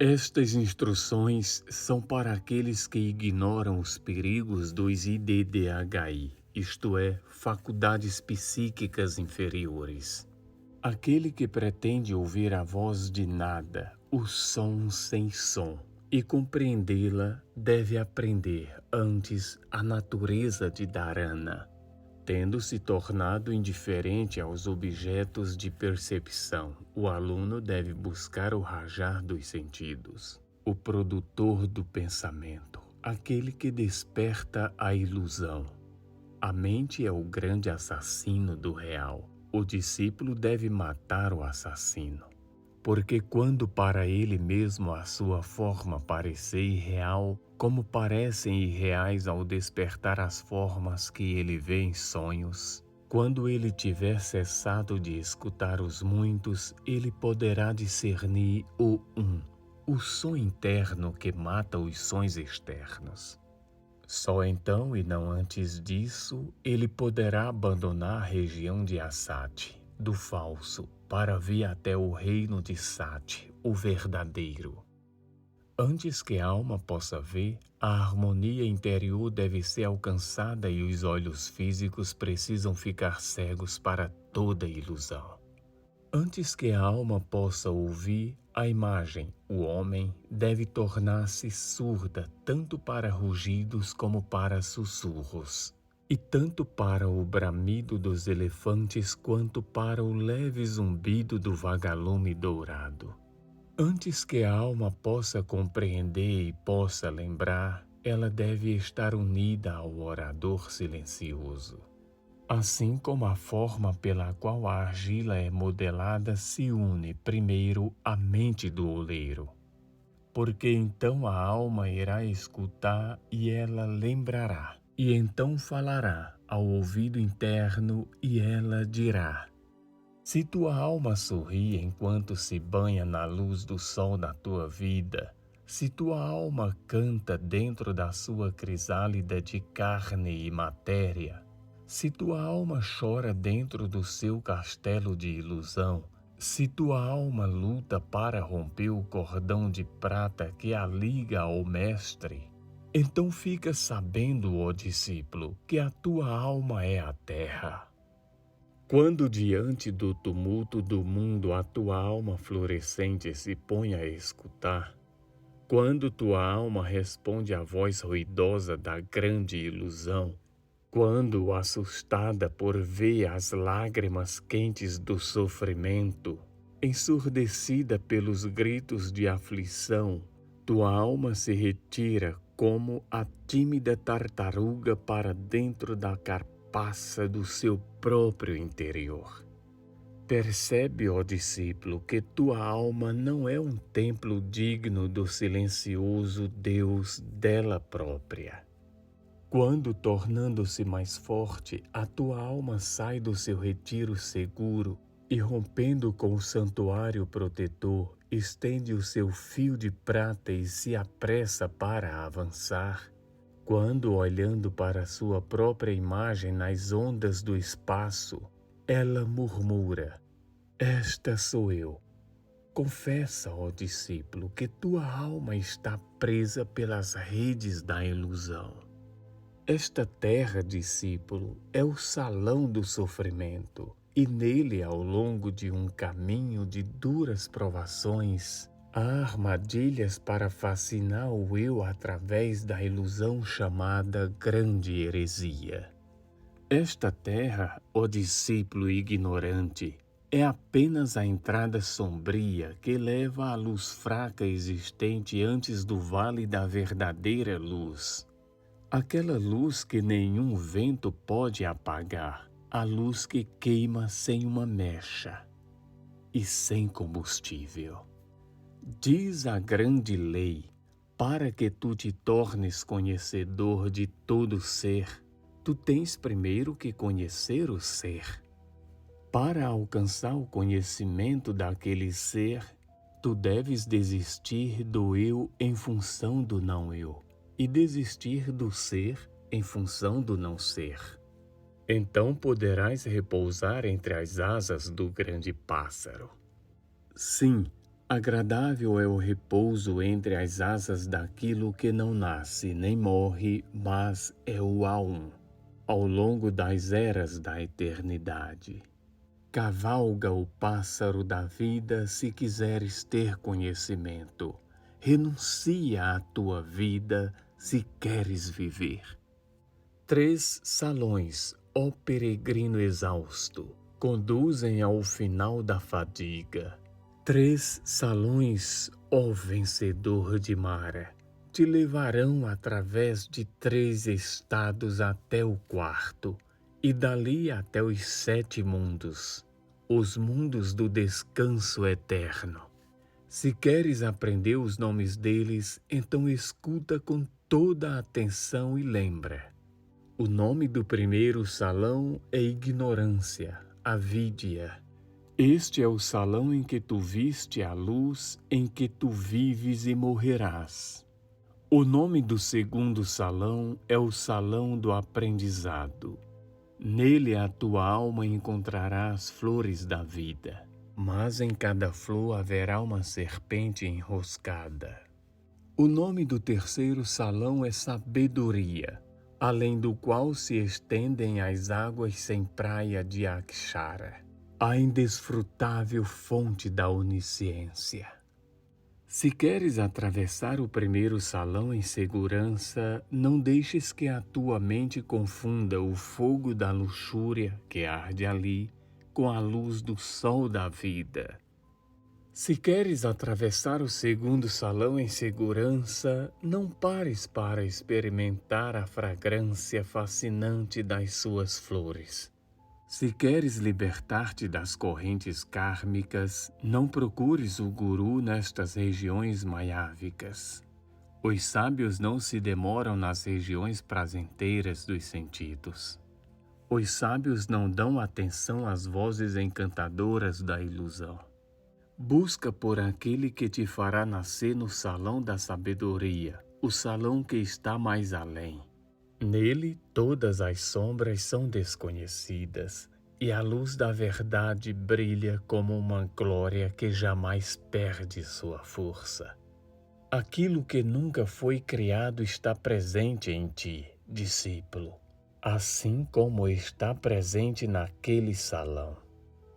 Estas instruções são para aqueles que ignoram os perigos dos IDDHI, isto é, faculdades psíquicas inferiores. Aquele que pretende ouvir a voz de nada, o som sem som, e compreendê-la deve aprender antes a natureza de Dharana, tendo se tornado indiferente aos objetos de percepção. O aluno deve buscar o rajar dos sentidos, o produtor do pensamento, aquele que desperta a ilusão. A mente é o grande assassino do real. O discípulo deve matar o assassino, porque quando para ele mesmo a sua forma parecer irreal, como parecem irreais ao despertar as formas que ele vê em sonhos, quando ele tiver cessado de escutar os muitos, ele poderá discernir o som interno que mata os sons externos. Só então, e não antes disso, ele poderá abandonar a região de Asati, do falso, para vir até o reino de Sati, o verdadeiro. Antes que a alma possa ver, a harmonia interior deve ser alcançada e os olhos físicos precisam ficar cegos para toda ilusão. Antes que a alma possa ouvir a imagem, o homem deve tornar-se surda tanto para rugidos como para sussurros, e tanto para o bramido dos elefantes quanto para o leve zumbido do vagalume dourado. Antes que a alma possa compreender e possa lembrar, ela deve estar unida ao orador silencioso. Assim como a forma pela qual a argila é modelada se une primeiro à mente do oleiro. Porque então a alma irá escutar e ela lembrará. E então falará ao ouvido interno e ela dirá: se tua alma sorri enquanto se banha na luz do sol da tua vida, se tua alma canta dentro da sua crisálida de carne e matéria, se tua alma chora dentro do seu castelo de ilusão, se tua alma luta para romper o cordão de prata que a liga ao mestre, então fica sabendo, ó discípulo, que a tua alma é a terra. Quando diante do tumulto do mundo a tua alma florescente se põe a escutar, quando tua alma responde à voz ruidosa da grande ilusão, quando, assustada por ver as lágrimas quentes do sofrimento, ensurdecida pelos gritos de aflição, tua alma se retira como a tímida tartaruga para dentro da carapaça do seu próprio interior. Percebe, ó discípulo, que tua alma não é um templo digno do silencioso Deus dela própria. Quando, tornando-se mais forte, a tua alma sai do seu retiro seguro e, rompendo com o santuário protetor, estende o seu fio de prata e se apressa para avançar, quando, olhando para sua própria imagem nas ondas do espaço, ela murmura: esta sou eu. Confessa, ó discípulo, que tua alma está presa pelas redes da ilusão. Esta terra, discípulo, é o salão do sofrimento, e nele, ao longo de um caminho de duras provações, há armadilhas para fascinar o eu através da ilusão chamada grande heresia. Esta terra, ó discípulo ignorante, é apenas a entrada sombria que leva à luz fraca existente antes do vale da verdadeira luz. Aquela luz que nenhum vento pode apagar, a luz que queima sem uma mecha e sem combustível. Diz a grande lei: para que tu te tornes conhecedor de todo ser, tu tens primeiro que conhecer o ser. Para alcançar o conhecimento daquele ser, tu deves desistir do eu em função do não eu, e desistir do ser em função do não ser. Então poderás repousar entre as asas do grande pássaro. Sim, Agradável é o repouso entre as asas daquilo que não nasce nem morre, mas é o Aum, ao longo das eras da eternidade. Cavalga o pássaro da vida se quiseres ter conhecimento. Renuncia à tua vida se queres viver. 3 salões, ó peregrino exausto, conduzem ao final da fadiga. 3 salões, ó vencedor de Mara, te levarão através de 3 estados até o 4º, e dali até os 7 mundos, os mundos do descanso eterno. Se queres aprender os nomes deles, então escuta com toda a atenção e lembra. O nome do primeiro salão é ignorância, avidia. Este é o salão em que tu viste a luz, em que tu vives e morrerás. O nome do segundo salão é o salão do aprendizado. Nele a tua alma encontrará as flores da vida, mas em cada flor haverá uma serpente enroscada. O nome do terceiro salão é sabedoria, além do qual se estendem as águas sem praia de Akshara, a indesfrutável fonte da onisciência. Se queres atravessar o primeiro salão em segurança, não deixes que a tua mente confunda o fogo da luxúria que arde ali com a luz do sol da vida. Se queres atravessar o segundo salão em segurança, não pares para experimentar a fragrância fascinante das suas flores. Se queres libertar-te das correntes kármicas, não procures o guru nestas regiões maiávicas. Os sábios não se demoram nas regiões prazenteiras dos sentidos. Os sábios não dão atenção às vozes encantadoras da ilusão. Busca por aquele que te fará nascer no salão da sabedoria, o salão que está mais além. Nele, todas as sombras são desconhecidas, e a luz da verdade brilha como uma glória que jamais perde sua força. Aquilo que nunca foi criado está presente em ti, discípulo, assim como está presente naquele salão.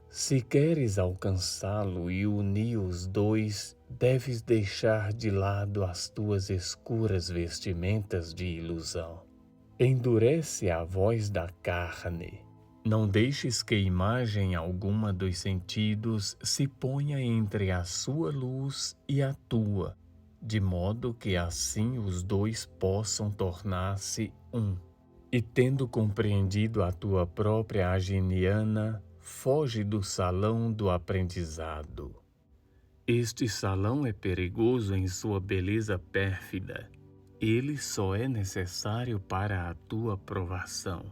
Se queres alcançá-lo e unir os dois, deves deixar de lado as tuas escuras vestimentas de ilusão. Endurece a voz da carne. Não deixes que imagem alguma dos sentidos se ponha entre a sua luz e a tua, de modo que assim os dois possam tornar-se um. E tendo compreendido a tua própria ageniana, foge do salão do aprendizado. Este salão é perigoso em sua beleza pérfida. Ele só é necessário para a tua provação.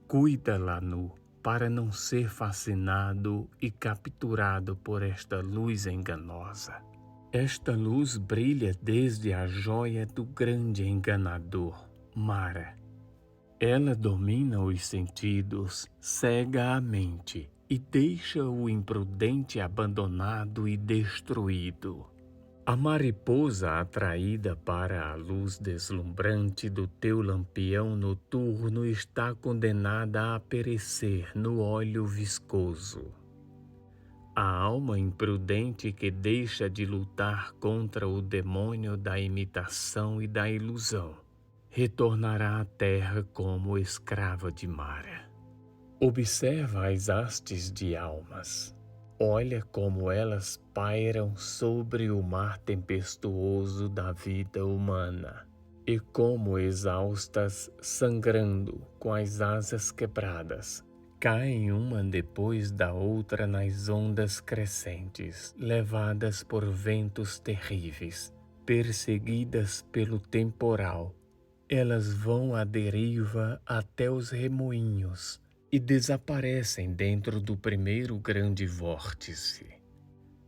Cuida-la nu, para não ser fascinado e capturado por esta luz enganosa. Esta luz brilha desde a joia do grande enganador, Mara. Ela domina os sentidos, cega a mente e deixa o imprudente abandonado e destruído. A mariposa atraída para a luz deslumbrante do teu lampião noturno está condenada a perecer no óleo viscoso. A alma imprudente que deixa de lutar contra o demônio da imitação e da ilusão retornará à terra como escrava de Mara. Observa as hastes de almas. Olha como elas pairam sobre o mar tempestuoso da vida humana e como exaustas, sangrando, com as asas quebradas, caem uma depois da outra nas ondas crescentes, levadas por ventos terríveis, perseguidas pelo temporal. Elas vão à deriva até os remoinhos e desaparecem dentro do primeiro grande vórtice.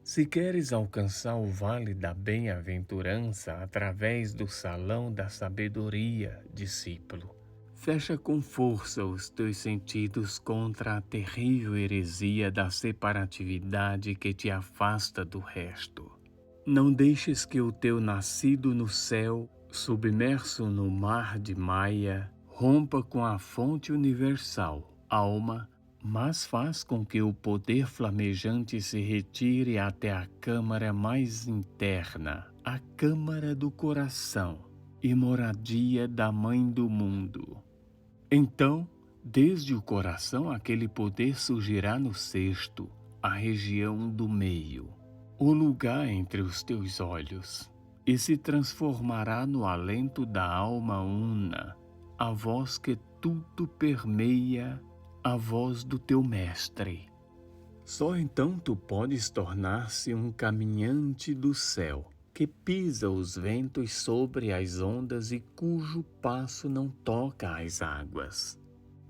Se queres alcançar o vale da bem-aventurança através do salão da sabedoria, discípulo, fecha com força os teus sentidos contra a terrível heresia da separatividade que te afasta do resto. Não deixes que o teu nascido no céu, submerso no mar de Maia, rompa com a fonte universal, alma, mas faz com que o poder flamejante se retire até a câmara mais interna, a câmara do coração e moradia da Mãe do Mundo. Então, desde o coração, aquele poder surgirá no cesto, a região do meio, o lugar entre os teus olhos, e se transformará no alento da alma una, a voz que tudo permeia, a voz do teu mestre. Só então tu podes tornar-se um caminhante do céu, que pisa os ventos sobre as ondas e cujo passo não toca as águas.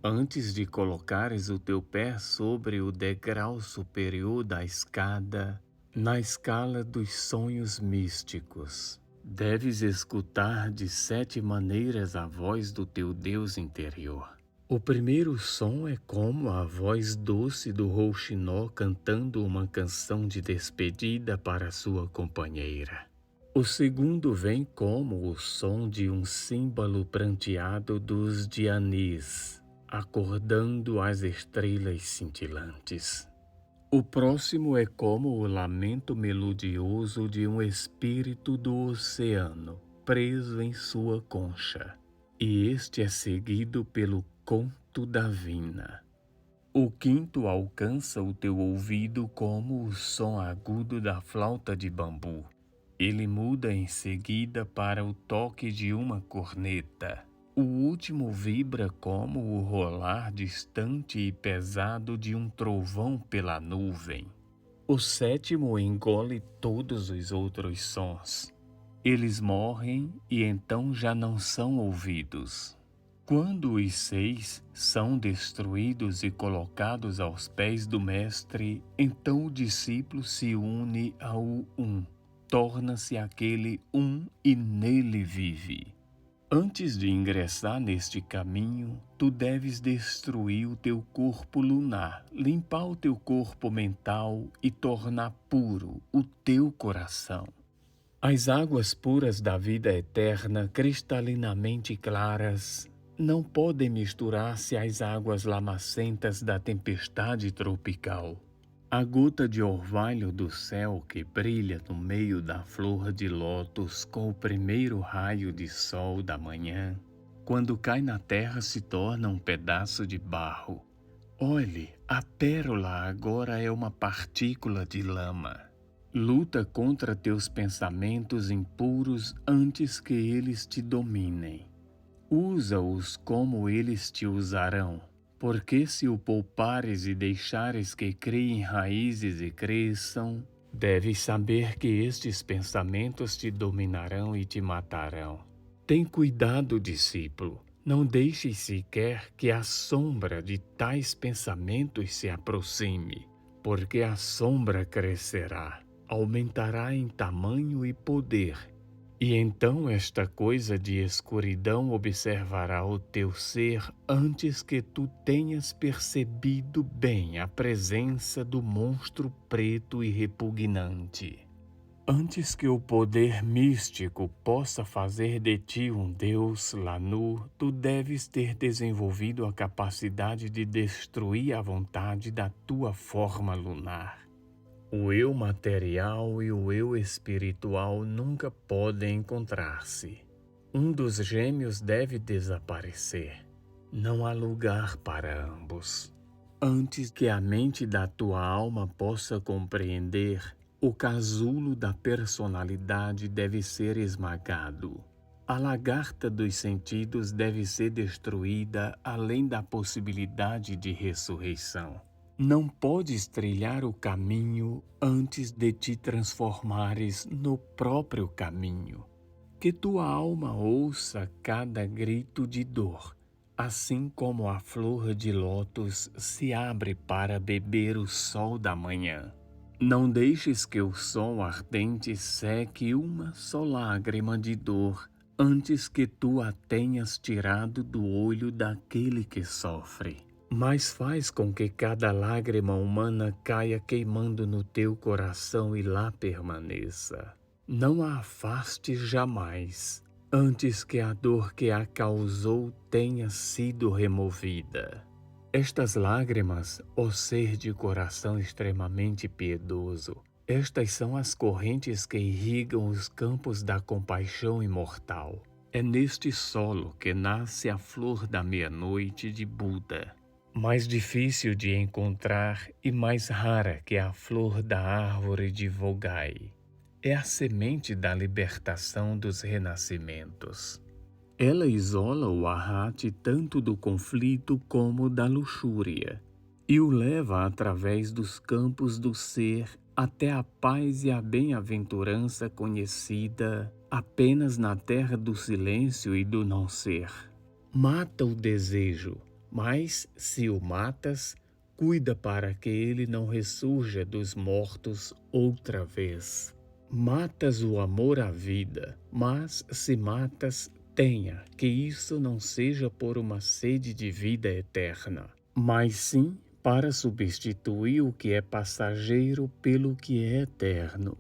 Antes de colocares o teu pé sobre o degrau superior da escada, na escala dos sonhos místicos, deves escutar de 7 maneiras a voz do teu Deus interior. O primeiro som é como a voz doce do rouxinol cantando uma canção de despedida para sua companheira. O segundo vem como o som de um símbolo pranteado dos Dianis, acordando as estrelas cintilantes. O próximo é como o lamento melodioso de um espírito do oceano, preso em sua concha. E este é seguido pelo conto da vina. O quinto alcança o teu ouvido como o som agudo da flauta de bambu. Ele muda em seguida para o toque de uma corneta. O último vibra como o rolar distante e pesado de um trovão pela nuvem. O sétimo engole todos os outros sons. Eles morrem e então já não são ouvidos. Quando os 6 são destruídos e colocados aos pés do Mestre, então o discípulo se une ao Um, torna-se aquele Um e nele vive. Antes de ingressar neste caminho, tu deves destruir o teu corpo lunar, limpar o teu corpo mental e tornar puro o teu coração. As águas puras da vida eterna, cristalinamente claras, não podem misturar-se às águas lamacentas da tempestade tropical. A gota de orvalho do céu que brilha no meio da flor de lótus com o primeiro raio de sol da manhã, quando cai na terra se torna um pedaço de barro. Olhe, a pérola agora é uma partícula de lama. Luta contra teus pensamentos impuros antes que eles te dominem. Usa-os como eles te usarão, porque se o poupares e deixares que criem raízes e cresçam, deves saber que estes pensamentos te dominarão e te matarão. Tem cuidado, discípulo, não deixes sequer que a sombra de tais pensamentos se aproxime, porque a sombra crescerá. Aumentará em tamanho e poder, e então esta coisa de escuridão observará o teu ser antes que tu tenhas percebido bem a presença do monstro preto e repugnante. Antes que o poder místico possa fazer de ti um Deus Lanu, tu deves ter desenvolvido a capacidade de destruir a vontade da tua forma lunar. O eu material e o eu espiritual nunca podem encontrar-se. Um dos gêmeos deve desaparecer. Não há lugar para ambos. Antes que a mente da tua alma possa compreender, o casulo da personalidade deve ser esmagado. A lagarta dos sentidos deve ser destruída além da possibilidade de ressurreição. Não podes trilhar o caminho antes de te transformares no próprio caminho. Que tua alma ouça cada grito de dor, assim como a flor de lótus se abre para beber o sol da manhã. Não deixes que o sol ardente seque uma só lágrima de dor antes que tu a tenhas tirado do olho daquele que sofre. Mas faz com que cada lágrima humana caia queimando no teu coração e lá permaneça. Não a afaste jamais, antes que a dor que a causou tenha sido removida. Estas lágrimas, ó ser de coração extremamente piedoso, estas são as correntes que irrigam os campos da compaixão imortal. É neste solo que nasce a flor da meia-noite de Buda, mais difícil de encontrar e mais rara que a flor da árvore de Vogai. É a semente da libertação dos renascimentos. Ela isola o arrate tanto do conflito como da luxúria e o leva através dos campos do ser até a paz e a bem-aventurança conhecida apenas na terra do silêncio e do não ser. Mata o desejo, mas se o matas, cuida para que ele não ressurja dos mortos outra vez. Matas o amor à vida, mas se matas, tenha que isso não seja por uma sede de vida eterna, mas sim para substituir o que é passageiro pelo que é eterno.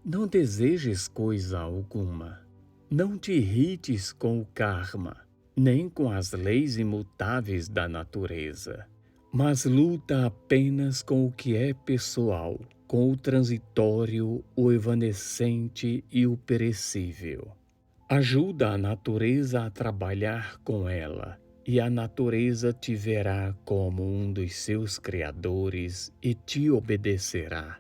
Não desejes coisa alguma. Não te irrites com o karma, nem com as leis imutáveis da natureza, mas luta apenas com o que é pessoal, com o transitório, o evanescente e o perecível. Ajuda a natureza a trabalhar com ela, e a natureza te verá como um dos seus criadores e te obedecerá.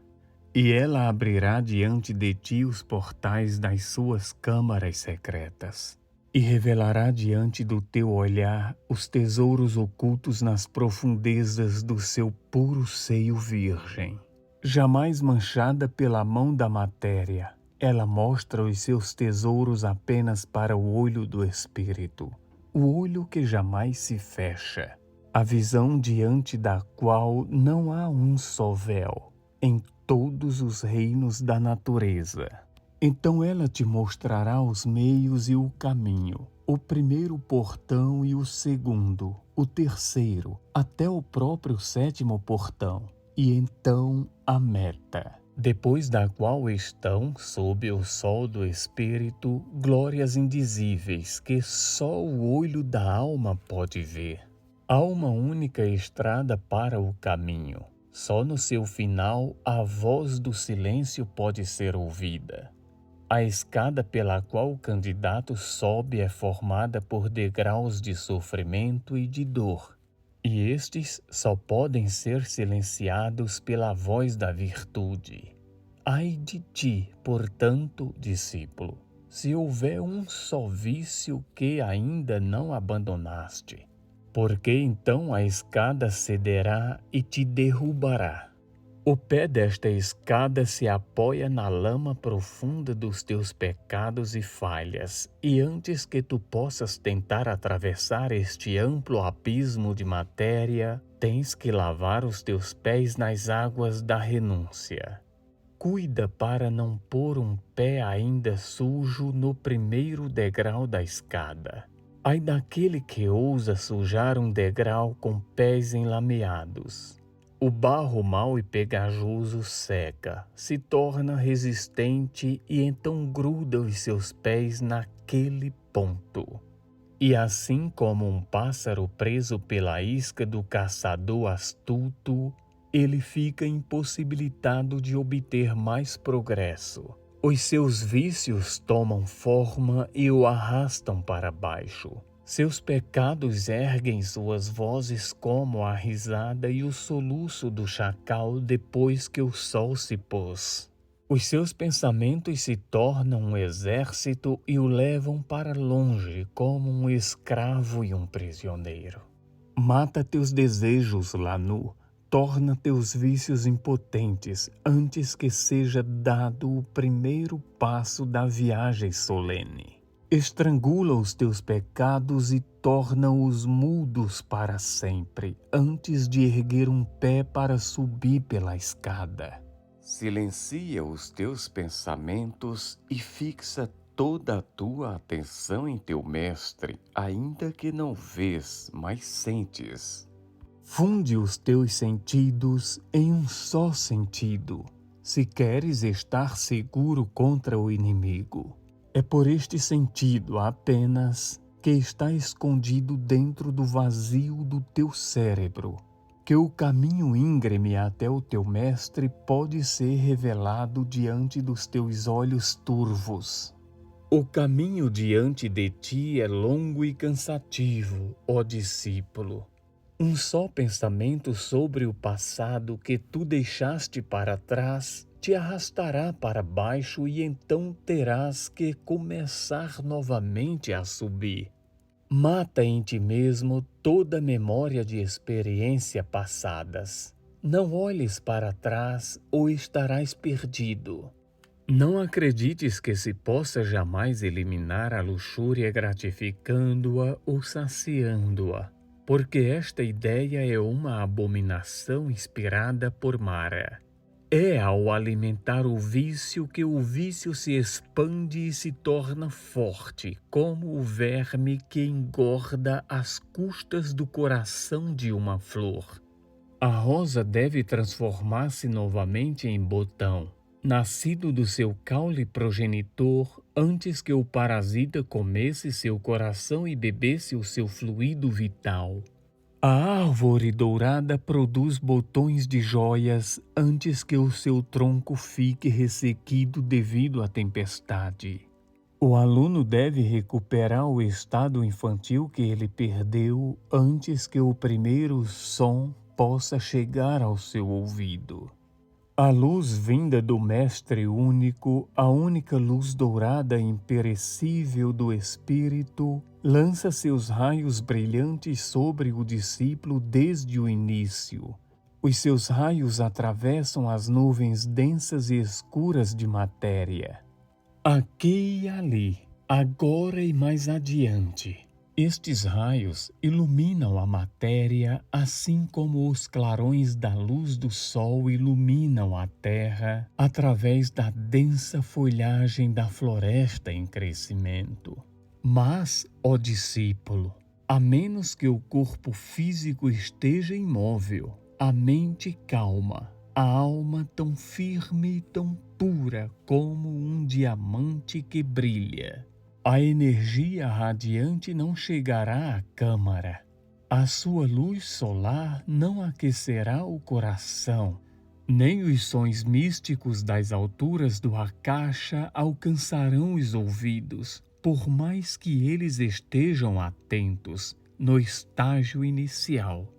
E ela abrirá diante de ti os portais das suas câmaras secretas, e revelará diante do teu olhar os tesouros ocultos nas profundezas do seu puro seio virgem. Jamais manchada pela mão da matéria, ela mostra os seus tesouros apenas para o olho do espírito, o olho que jamais se fecha, a visão diante da qual não há um só véu em todos os reinos da natureza. Então ela te mostrará os meios e o caminho, o primeiro portão e o segundo, o terceiro, até o próprio sétimo portão, e então a meta, depois da qual estão, sob o sol do espírito, glórias indizíveis que só o olho da alma pode ver. Há uma única estrada para o caminho. Só no seu final a voz do silêncio pode ser ouvida. A escada pela qual o candidato sobe é formada por degraus de sofrimento e de dor, e estes só podem ser silenciados pela voz da virtude. Ai de ti, portanto, discípulo, se houver um só vício que ainda não abandonaste, porque então a escada cederá e te derrubará. O pé desta escada se apoia na lama profunda dos teus pecados e falhas, e antes que tu possas tentar atravessar este amplo abismo de matéria, tens que lavar os teus pés nas águas da renúncia. Cuida para não pôr um pé ainda sujo no primeiro degrau da escada. Ai daquele que ousa sujar um degrau com pés enlameados. O barro mau e pegajoso seca, se torna resistente e então gruda os seus pés naquele ponto. E assim como um pássaro preso pela isca do caçador astuto, ele fica impossibilitado de obter mais progresso. Os seus vícios tomam forma e o arrastam para baixo. Seus pecados erguem suas vozes como a risada e o soluço do chacal depois que o sol se pôs. Os seus pensamentos se tornam um exército e o levam para longe como um escravo e um prisioneiro. Mata teus desejos, Lanu, torna teus vícios impotentes antes que seja dado o primeiro passo da viagem solene. Estrangula os teus pecados e torna-os mudos para sempre, antes de erguer um pé para subir pela escada. Silencia os teus pensamentos e fixa toda a tua atenção em teu mestre, ainda que não vês, mas sentes. Funde os teus sentidos em um só sentido. se queres estar seguro contra o inimigo. É por este sentido apenas que está escondido dentro do vazio do teu cérebro, que o caminho íngreme até o teu mestre pode ser revelado diante dos teus olhos turvos. O caminho diante de ti é longo e cansativo, ó discípulo. Um só pensamento sobre o passado que tu deixaste para trás te arrastará para baixo e então terás que começar novamente a subir. Mata em ti mesmo toda memória de experiência passadas. Não olhes para trás ou estarás perdido. Não acredites que se possa jamais eliminar a luxúria gratificando-a ou saciando-a, porque esta ideia é uma abominação inspirada por Mara. É ao alimentar o vício que o vício se expande e se torna forte, como o verme que engorda às custas do coração de uma flor. A rosa deve transformar-se novamente em botão, nascido do seu caule progenitor, antes que o parasita comesse seu coração e bebesse o seu fluido vital. A árvore dourada produz botões de joias antes que o seu tronco fique ressequido devido à tempestade. O aluno deve recuperar o estado infantil que ele perdeu antes que o primeiro som possa chegar ao seu ouvido. A luz vinda do Mestre único, a única luz dourada imperecível do Espírito, lança seus raios brilhantes sobre o discípulo desde o início. Os seus raios atravessam as nuvens densas e escuras de matéria. Aqui e ali, agora e mais adiante. Estes raios iluminam a matéria, assim como os clarões da luz do sol iluminam a terra através da densa folhagem da floresta em crescimento. Mas, ó discípulo, a menos que o corpo físico esteja imóvel, a mente calma, a alma tão firme e tão pura como um diamante que brilha, a energia radiante não chegará à câmara. A sua luz solar não aquecerá o coração, nem os sons místicos das alturas do Akasha alcançarão os ouvidos, por mais que eles estejam atentos no estágio inicial.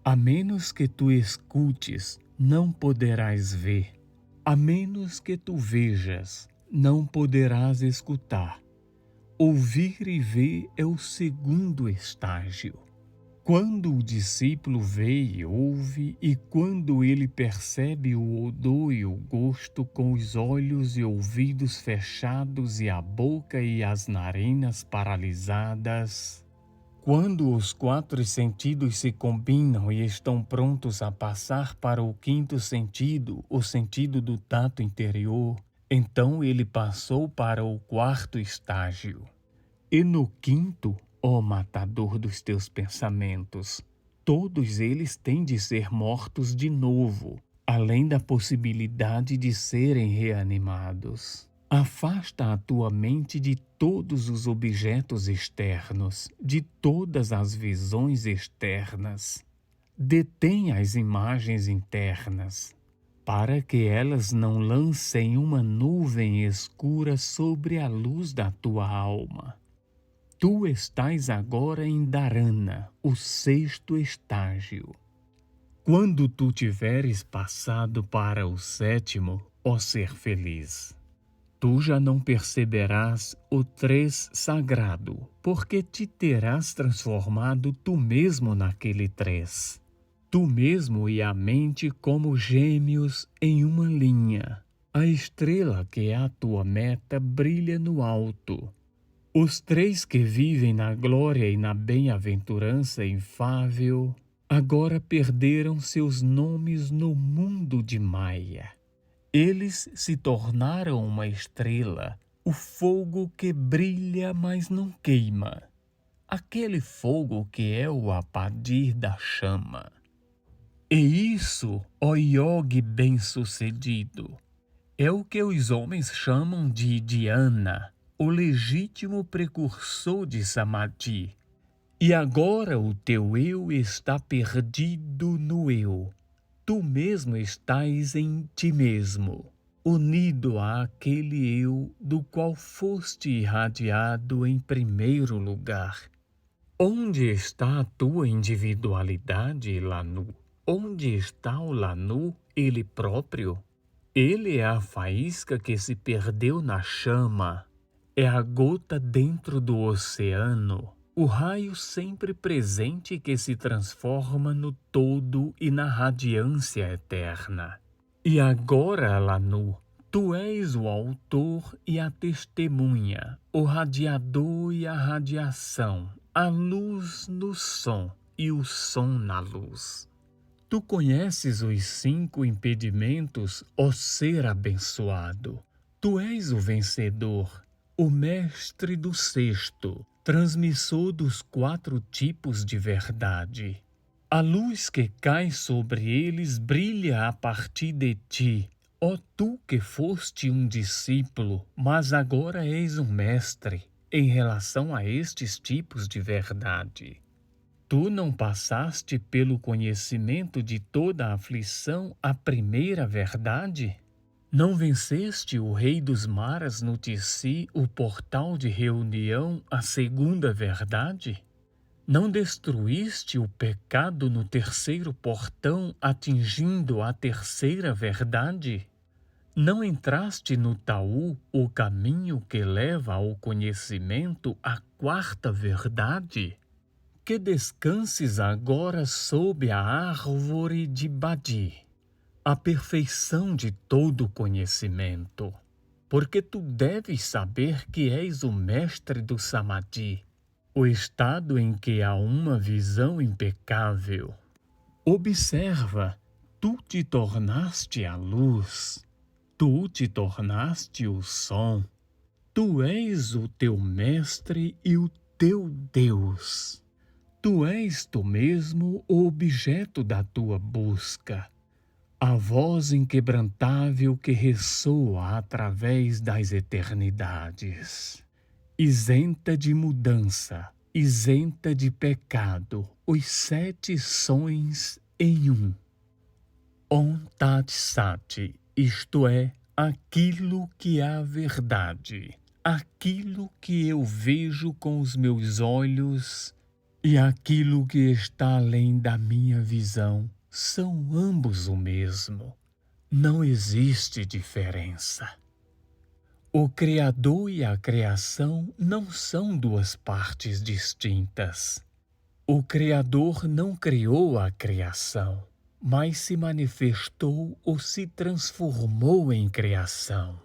A menos que tu escutes, não poderás ver. A menos que tu vejas, não poderás escutar. Ouvir e ver é o segundo estágio. Quando o discípulo vê e ouve, e quando ele percebe o odor e o gosto com os olhos e ouvidos fechados e a boca e as narinas paralisadas, quando os 4 sentidos se combinam e estão prontos a passar para o 5º sentido, o sentido do tato interior, então ele passou para o 4º estágio. E no 5º, ó matador dos teus pensamentos, todos eles têm de ser mortos de novo, além da possibilidade de serem reanimados. Afasta a tua mente de todos os objetos externos, de todas as visões externas. Detém as imagens internas, para que elas não lancem uma nuvem escura sobre a luz da tua alma. Tu estás agora em Dharana, o 6º estágio. Quando tu tiveres passado para o 7º, ó ser feliz, tu já não perceberás o 3 sagrado, porque te terás transformado tu mesmo naquele 3. Tu mesmo e a mente como gêmeos em uma linha. A estrela que é a tua meta brilha no alto. Os 3 que vivem na glória e na bem-aventurança infável, agora perderam seus nomes no mundo de Maia. Eles se tornaram uma estrela, o fogo que brilha, mas não queima. Aquele fogo que é o apadir da chama. E isso, ó yogi bem-sucedido, É o que os homens chamam de Dhyana, o legítimo precursor de Samadhi. E agora o teu eu está perdido no eu. Tu mesmo estás em ti mesmo, unido àquele eu do qual foste irradiado em primeiro lugar. Onde está a tua individualidade, Lanu? Onde está o Lanu, ele próprio? Ele é a faísca que se perdeu na chama, é a gota dentro do oceano, o raio sempre presente que se transforma no todo e na radiância eterna. E agora, Lanu, tu és o autor e a testemunha, o radiador e a radiação, a luz no som e o som na luz. Tu conheces os 5 impedimentos, ó ser abençoado. Tu és o vencedor, o mestre do 6º, transmissor dos 4 tipos de verdade. A luz que cai sobre eles brilha a partir de ti, ó tu que foste um discípulo, mas agora és um mestre em relação a estes tipos de verdade. Tu não passaste pelo conhecimento de toda a aflição a primeira verdade? Não venceste o rei dos maras no Tissi, o portal de reunião, a segunda verdade? Não destruíste o pecado no terceiro portão, atingindo a terceira verdade? Não entraste no Taú, o caminho que leva ao conhecimento, a quarta verdade? Que descanses agora sob a árvore de Badi, a perfeição de todo conhecimento, porque tu deves saber que és o mestre do Samadhi, o estado em que há uma visão impecável. Observa, tu te tornaste a luz, tu te tornaste o som, tu és o teu mestre e o teu Deus. Tu és tu mesmo o objeto da tua busca, a voz inquebrantável que ressoa através das eternidades. Isenta de mudança, isenta de pecado, os 7 sons em um. Om Tat Sat, isto é, aquilo que é a verdade, aquilo que eu vejo com os meus olhos e aquilo que está além da minha visão, são ambos o mesmo. Não existe diferença. O Criador e a criação não são 2 partes distintas. O Criador não criou a criação, mas se manifestou ou se transformou em criação.